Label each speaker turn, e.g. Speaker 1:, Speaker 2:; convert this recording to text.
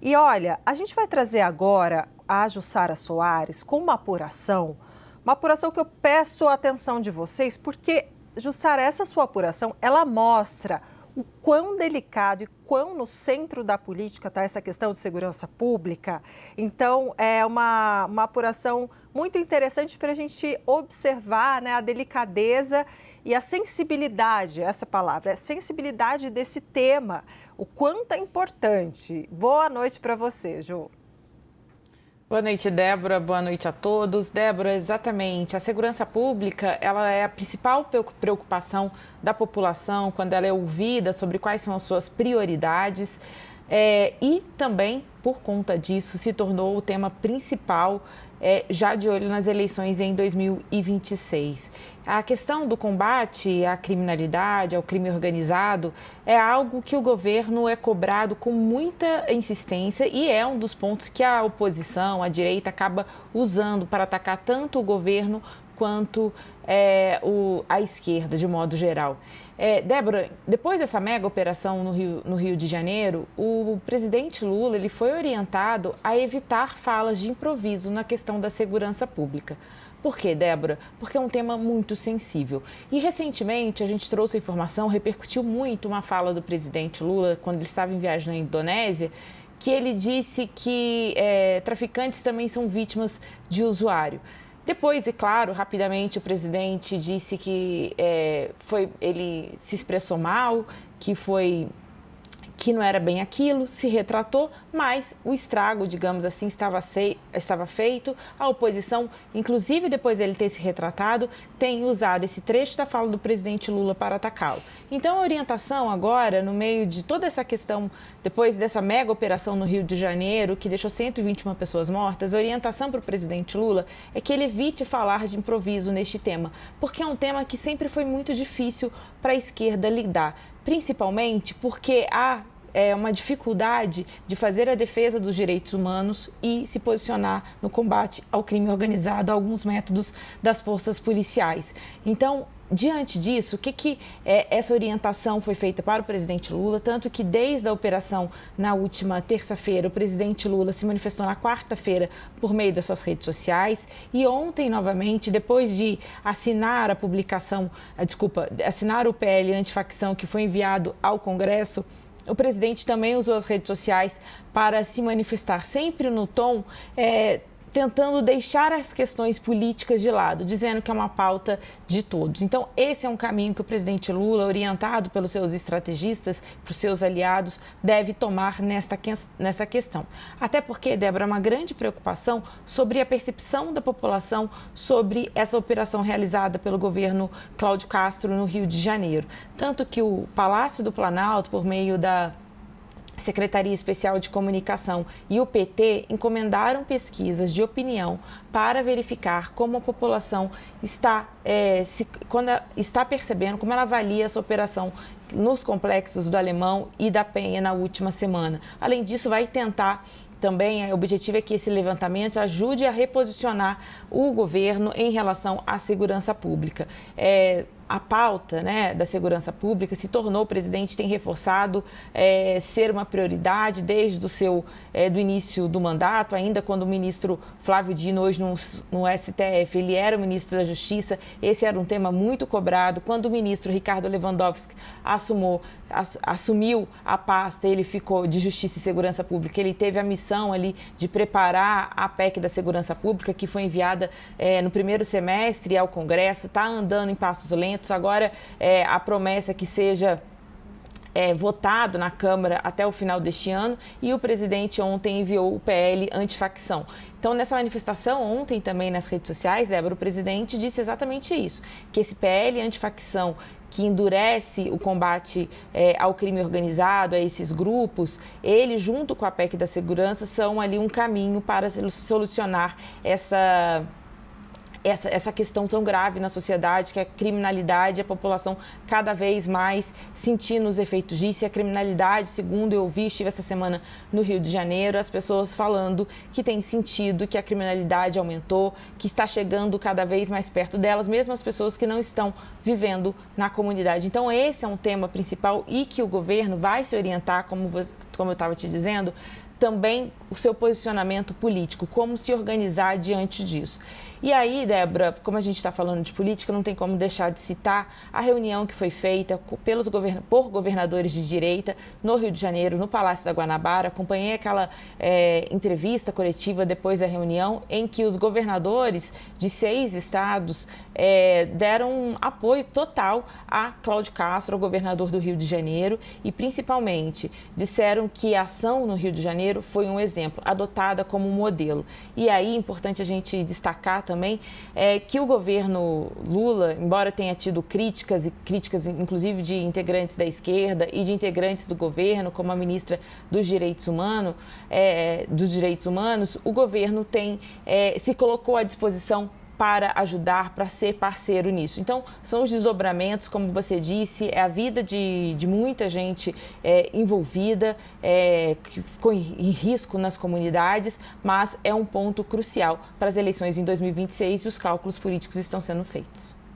Speaker 1: E olha, a gente vai trazer agora a Jussara Soares com uma apuração que eu peço a atenção de vocês, porque, Jussara, essa sua apuração, ela mostra o quão delicado e quão no centro da política está essa questão de segurança pública. Então, é uma apuração muito interessante para a gente observar, né, a delicadeza e a sensibilidade, essa palavra, a sensibilidade desse tema, o quanto é importante. Boa noite para você, Ju.
Speaker 2: Boa noite, Débora. Boa noite a todos. Débora, exatamente. A segurança pública, ela é a principal preocupação da população quando ela é ouvida sobre quais são as suas prioridades. E também, por conta disso, se tornou o tema principal já de olho nas eleições em 2026. A questão do combate à criminalidade, ao crime organizado, é algo que o governo é cobrado com muita insistência e é um dos pontos que a oposição, a direita, acaba usando para atacar tanto o governo quanto a esquerda, de modo geral. Débora, depois dessa mega operação no Rio de Janeiro, o presidente Lula ele foi orientado a evitar falas de improviso na questão da segurança pública. Por quê, Débora? Porque é um tema muito sensível. E recentemente a gente trouxe a informação, repercutiu muito uma fala do presidente Lula quando ele estava em viagem na Indonésia, que ele disse que traficantes também são vítimas de usuário. Depois, é claro, rapidamente o presidente disse que ele se expressou mal, que não era bem aquilo, se retratou, mas o estrago, digamos assim, estava feito. A oposição, inclusive depois dele ter se retratado, tem usado esse trecho da fala do presidente Lula para atacá-lo. Então, a orientação agora, no meio de toda essa questão, depois dessa mega operação no Rio de Janeiro, que deixou 121 pessoas mortas, a orientação para o presidente Lula é que ele evite falar de improviso neste tema, porque é um tema que sempre foi muito difícil para a esquerda lidar, principalmente porque há uma dificuldade de fazer a defesa dos direitos humanos e se posicionar no combate ao crime organizado, a alguns métodos das forças policiais. Então, diante disso, essa orientação foi feita para o presidente Lula, tanto que desde a operação na última terça-feira, o presidente Lula se manifestou na quarta-feira por meio das suas redes sociais e ontem, novamente, depois de assinar assinar o PL antifacção que foi enviado ao Congresso, o presidente também usou as redes sociais para se manifestar sempre no tom tentando deixar as questões políticas de lado, dizendo que é uma pauta de todos. Então, esse é um caminho que o presidente Lula, orientado pelos seus estrategistas, pelos seus aliados, deve tomar nessa questão. Até porque, Débora, é uma grande preocupação sobre a percepção da população sobre essa operação realizada pelo governo Cláudio Castro no Rio de Janeiro. Tanto que o Palácio do Planalto, por meio da Secretaria Especial de Comunicação e o PT encomendaram pesquisas de opinião para verificar como a população está percebendo, como ela avalia essa operação nos complexos do Alemão e da Penha na última semana. Além disso, vai tentar também, o objetivo é que esse levantamento ajude a reposicionar o governo em relação à segurança pública. A pauta, né, da segurança pública se tornou, o presidente tem reforçado ser uma prioridade desde do início do mandato, ainda quando o ministro Flávio Dino, hoje no STF, ele era o ministro da Justiça, esse era um tema muito cobrado. Quando o ministro Ricardo Lewandowski assumiu a pasta, ele ficou de Justiça e Segurança Pública, ele teve a missão ali de preparar a PEC da Segurança Pública, que foi enviada no primeiro semestre ao Congresso, está andando em passos lentos. Agora, a promessa é que seja votado na Câmara até o final deste ano e o presidente ontem enviou o PL antifacção. Então, nessa manifestação ontem também nas redes sociais, Débora, o presidente disse exatamente isso, que esse PL antifacção que endurece o combate ao crime organizado, a esses grupos, ele junto com a PEC da segurança são ali um caminho para solucionar essa questão tão grave na sociedade, que é a criminalidade, a população cada vez mais sentindo os efeitos disso. E a criminalidade, segundo eu ouvi, estive essa semana no Rio de Janeiro, as pessoas falando que tem sentido que a criminalidade aumentou, que está chegando cada vez mais perto delas, mesmo as pessoas que não estão vivendo na comunidade. Então, esse é um tema principal e que o governo vai se orientar, como eu estava te dizendo, também o seu posicionamento político, como se organizar diante disso. E aí, Débora, como a gente está falando de política, não tem como deixar de citar a reunião que foi feita por governadores de direita no Rio de Janeiro, no Palácio da Guanabara. Acompanhei aquela entrevista coletiva depois da reunião, em que os governadores de 6 estados deram um apoio total a Cláudio Castro, o governador do Rio de Janeiro, e principalmente disseram que a ação no Rio de Janeiro foi um exemplo, adotada como modelo. E aí, importante a gente destacar também que o governo Lula, embora tenha tido críticas inclusive de integrantes da esquerda e de integrantes do governo, como a ministra dos Direitos Humanos, o governo se colocou à disposição para ajudar, para ser parceiro nisso. Então, são os desdobramentos, como você disse, é a vida de muita gente envolvida, que ficou em risco nas comunidades, mas é um ponto crucial para as eleições em 2026 e os cálculos políticos estão sendo feitos.